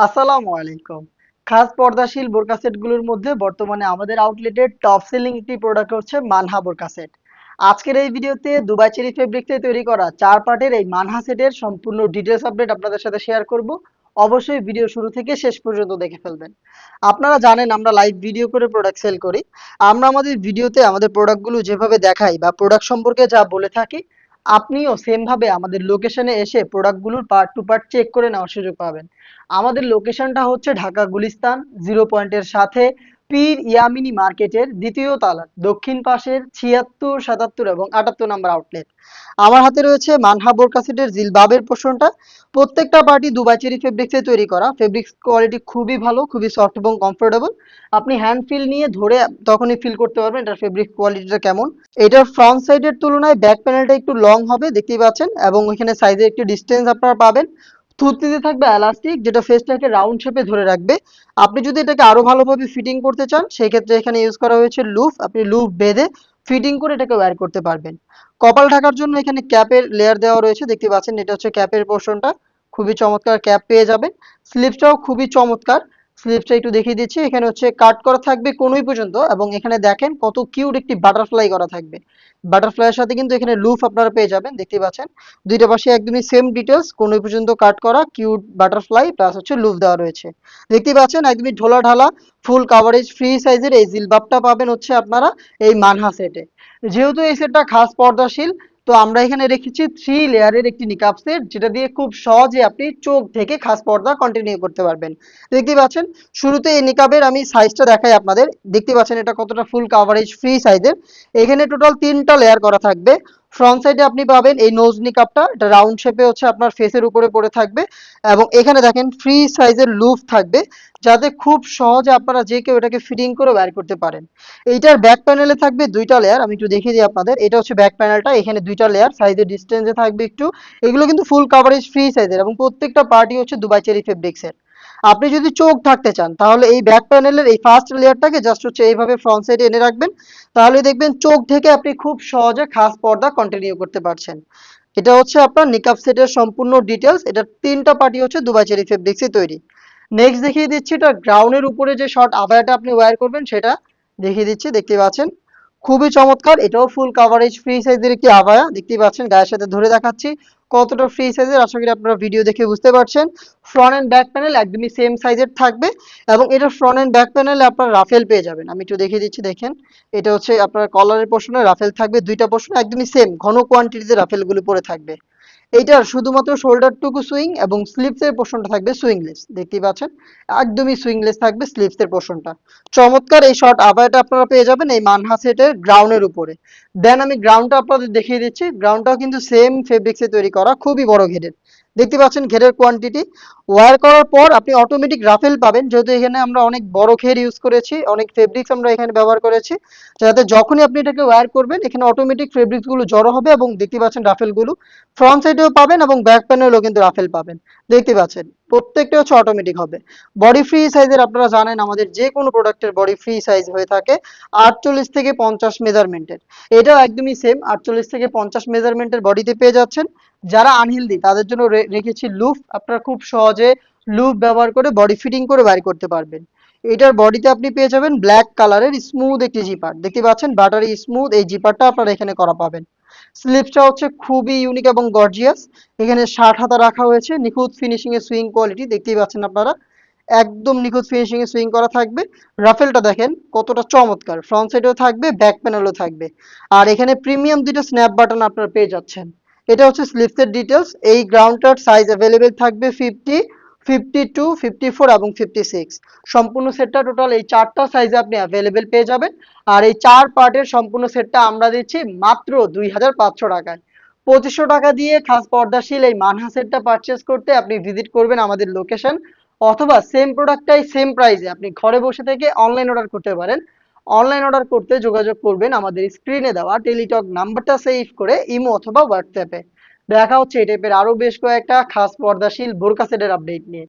আসসালামু আলাইকুম। খাস পর্দাশীল বোরকা সেটগুলোর মধ্যে বর্তমানে আমাদের আউটলেটের টপ সেলিং একটি প্রোডাক্ট হচ্ছে মানহা বোরকা সেট। আজকের এই ভিডিওতে দুবাই চেরি ফেব্রিক্সে তৈরি করা ৪ পার্টের এই মানহা সেটের সম্পূর্ণ ডিটেইলস আপডেট আপনাদের সাথে শেয়ার করব। অবশ্যই ভিডিও শুরু থেকে শেষ পর্যন্ত দেখে ফেলবেন। আপনারা জানেন আমরা লাইভ ভিডিও করে প্রোডাক্ট সেল করি। আমরা আমাদের ভিডিওতে আমাদের প্রোডাক্টগুলো যেভাবে দেখাই বা প্রোডাক্ট সম্পর্কে যা বলে থাকি, আপনিও সেম ভাবে আমাদের লোকেশনে এসে প্রোডাক্টগুলোর পার্ট টু পার্ট চেক করে নেওয়ার সুযোগ পাবেন। আমাদের লোকেশনটা হচ্ছে ঢাকা গুলিস্তান জিরো পয়েন্টের সাথে পীর ইয়ামিনী মার্কেটের দ্বিতীয় তলার দক্ষিণ পাশের ৭৬, ৭৭ এবং ৭৮ নম্বর আউটলেট। আমার হাতে রয়েছে মানহা বোরকা সেটের জিলবাবের পোর্শনটা। প্রত্যেকটা পার্টি দুবাই চেরি ফেব্রিক্সে তৈরি করা। ফেব্রিক্স কোয়ালিটি খুবই ভালো, খুবই সফট এবং কমফোর্টেবল। আপনি হ্যান্ড ফিল নিয়ে ধরে তখনই ফিল করতে পারবেন এটার ফেব্রিক কোয়ালিটিটা কেমন। এটার ফ্রন্ট সাইডের তুলনায় ব্যাক প্যানেলটা একটু লং হবে দেখতেই পাচ্ছেন, এবং ওইখানে সাইজের একটু ডিস্টেন্স আপনারা পাবেন। থুতনিতে থাকবে এলাস্টিক, যেটা ফেসটাকে রাউন্ড শেপে ধরে রাখবে। আপনি যদি এটাকে আরো ভালোভাবে ফিটিং করতে চান, সেই ক্ষেত্রে এখানে ইউজ করা হয়েছে লুফ। আপনি লুফ বেঁধে ফিটিং করে এটাকে ওয়্যার করতে পারবেন। কপাল ঢাকার জন্য এখানে ক্যাপের লেয়ার দেওয়া রয়েছে, দেখতে পাচ্ছেন এটা হচ্ছে ক্যাপের পোর্শনটা। খুবই চমৎকার ক্যাপ পেয়ে যাবেন। স্লিপসটাও খুবই চমৎকার। স্লিপসটা একটু দেখিয়ে দিচ্ছি, এখানে হচ্ছে কাট করা থাকবে কোনোই পর্যন্ত, এবং এখানে দেখেন কত কিউট একটি বাটারফ্লাই করা থাকবে। বাটারফ্লাইয়ের সাথে কিন্তু এখানে লুফ আপনারা পেয়ে যাবেন, দেখতে পাচ্ছেন। দুইটা পাশে একদমই সেম ডিটেলস, কোনোই পর্যন্ত কাট করা কিউট বাটারফ্লাই প্লাস হচ্ছে লুফ দেওয়া রয়েছে। দেখতে পাচ্ছেন একদমই ঢোলা ঢালা ফুল কাভারেজ ফ্রি সাইজের এই জিলবাবটা পাবেন হচ্ছে আপনারা এই মানহা সেটে। যেহেতু এই সেটটা খাস পর্দাশীল, তো আমরা এখানে রেখেছি 3 লেয়ারের একটি নিকাব সেট, যেটা দিয়ে খুব সহজে আপনি চোখ থেকে খাস পর্দা কন্টিনিউ করতে পারবেন। দেখতে পাচ্ছেন শুরুতে এই নিকাবের আমি সাইজটা দেখাই আপনাদের। দেখতে পাচ্ছেন এটা কতটা ফুল কাভারেজ ফ্রি সাইজের। এখানে টোটাল 3টা লেয়ার করা থাকবে। ফ্রন্ট সাইডে আপনি পাবেন এই নোজ নিকাবটা, এটা রাউন্ড শেপে হচ্ছে আপনার ফেসের উপরে পড়ে থাকবে, এবং এখানে দেখেন ফ্রি সাইজের লুফ থাকবে, যাতে খুব সহজে আপনারা যে কেউ এটাকে ফিটিং করে বের করতে পারেন। এইটার ব্যাক প্যানেলে থাকবে 2টা লেয়ার, আমি একটু দেখিয়ে দিই আপনাদের। এটা হচ্ছে ব্যাক প্যানেলটা, এখানে 2টা লেয়ার সাইজের ডিস্টেন্সে থাকবে একটু। এগুলো কিন্তু ফুল কাভারেজ ফ্রি সাইজের, এবং প্রত্যেকটা পার্টি হচ্ছে দুবাই চেরি ফেব্রিক্সের। আপনি যদি চোখ ঢাকতে চান, তাহলে এই ব্যাক প্যানেলের এই ফার্স্ট লেয়ারটাকে জাস্ট হচ্ছে এইভাবে ফ্রন্ট সাইডে এনে রাখবেন। তাহলে দেখবেন চোখ ঢেকে আপনি খুব সহজে খাস পর্দা কন্টিনিউ করতে পারছেন। এটা হচ্ছে আপনার নিকাব সেটের সম্পূর্ণ ডিটেলস। এটা 3টা পার্টি হচ্ছে দুবাই চেরি ফেব্রিক্সে তৈরি। নেক্সট দেখিয়ে দিচ্ছি, এটা গ্রাউন্ডের উপরে যে শর্ট আবায়াটা আপনি ওয়্যার করবেন সেটা দেখিয়ে দিচ্ছি, দেখতে পাচ্ছেন খুবই চমৎকার। এটাও ফুল কাভারেজ ফ্রি সাইজের একটি আবায়া, দেখতেই পাচ্ছেন গায়ের সাথে ধরে দেখাচ্ছি কতটা ফ্রি সাইজের। আশা করি আপনারা ভিডিও দেখে বুঝতে পারছেন। ফ্রন্ট এন্ড ব্যাক প্যানেল একদমই সেম সাইজের থাকবে, এবং এটা ফ্রন্ট এন্ড ব্যাক প্যানেলে আপনার রাফেল পেয়ে যাবেন। আমি একটু দেখিয়ে দিচ্ছি, দেখেন এটা হচ্ছে আপনার কলারের পোর্শনে রাফেল থাকবে। 2টা পোর্শনে একদমই সেম ঘন কোয়ান্টিটিতে রাফেলগুলো পরে থাকবে। এইটার শুধুমাত্র শোল্ডারটুকু সুইং, এবং স্লিপসের পোর্শনটা থাকবে সুইংলেস, দেখতেই পাচ্ছেন একদমই সুইংলেস থাকবে স্লিপসের পোর্শনটা। চমৎকার এই শর্ট আবায়াটা আপনারা পেয়ে যাবেন এই মানহা সেটের গ্রাউন্ডের উপরে। দেন আমি গ্রাউন্ডটা আপনাদের দেখিয়ে দিচ্ছি। গ্রাউন্ডটাও কিন্তু সেম ফেব্রিক্সে তৈরি করা, খুবই বড় ঘেরের। দেখতে পাচ্ছেন ঘেরের কোয়ান্টিটি। ওয়্যার করার পর আপনি অটোমেটিক রাফেল পাবেন, যেহেতু এখানে আমরা অনেক বড় ঘের ইউজ করেছি, অনেক ফেব্রিক্স আমরা এখানে ব্যবহার করেছি, যাতে যখনই আপনি এটাকে ওয়্যার করবেন এখানে অটোমেটিক ফেব্রিক্স গুলো জড়ো হবে, এবং দেখতে পাচ্ছেন রাফেল গুলো ফ্রন্ট সাইডেও পাবেন, এবং ব্যাক প্যানেলেও কিন্তু রাফেল পাবেন। দেখতে পাচ্ছেন প্রত্যেকটা হচ্ছে অটোমেটিক হবে। বডি ফ্রি সাইজের, আপনারা জানেন আমাদের যে কোনো প্রোডাক্টের বডি ফ্রি সাইজ হয়ে থাকে 48 থেকে 50 মেজারমেন্টের। এটাও একদমই সেম 48 থেকে 50 মেজারমেন্টের বডিতে পেয়ে যাচ্ছেন। যারা আনহেলদি তাদের জন্য রেখেছি লুফ, আপনারা খুব সহজে লুফ ব্যবহার করে বডি ফিটিং করে বাইর করতে পারবেন। এটার বডিতে আপনি পেয়ে যাবেন ব্ল্যাক কালারের স্মুথ একটি জিপার, দেখতে পাচ্ছেন বাটারি স্মুথ এই জিপারটা আপনারা এখানে করা পাবেন। স্লিপসটা হচ্ছে খুবই ইউনিক এবং গর্জিয়াস। এখানে 60 হাতা রাখা হয়েছে, নিখুঁত ফিনিশিং এর সুইং কোয়ালিটি দেখতেই পাচ্ছেন আপনারা, একদম নিখুঁত ফিনিশিং এ সুইং করা থাকবে। রাফেলটা দেখেন কতটা চমৎকার, ফ্রন্ট সাইডেও থাকবে ব্যাক প্যানেলও থাকবে। আর এখানে প্রিমিয়াম 2টা স্ন্যাপ বাটন আপনারা পেয়ে যাচ্ছেন। এটা হচ্ছে স্লিপসের ডিটেলস। এই গ্রাউন্ডটার সাইজ অ্যাভেলেবেল থাকবে 50, 52, 54 এবং 56। সম্পূর্ণ সেটটা টোটাল এই 4টা সাইজে আপনি অ্যাভেলেবেল পেয়ে যাবেন। আর এই 4 পার্টের সম্পূর্ণ সেটটা আমরা দিচ্ছি মাত্র 2500 টাকায়। 2500 টাকা দিয়ে খাস পর্দাশীল এই মানহা সেটটা পারচেস করতে আপনি ভিজিট করবেন আমাদের লোকেশন, অথবা সেম প্রোডাক্টটাই সেম প্রাইসে আপনি ঘরে বসে থেকে অনলাইন অর্ডার করতে পারেন। অনলাইন অর্ডার করতে যোগাযোগ করবেন আমাদের স্ক্রিনে দেওয়া টেলিটক নাম্বারটা সেভ করে ইমো অথবা হোয়াটসঅ্যাপে। দেখা হচ্ছে এই টাইপের আরো বেশ কয়েকটা খাস পর্দাশীল বোরকা সেটের আপডেট নিয়ে।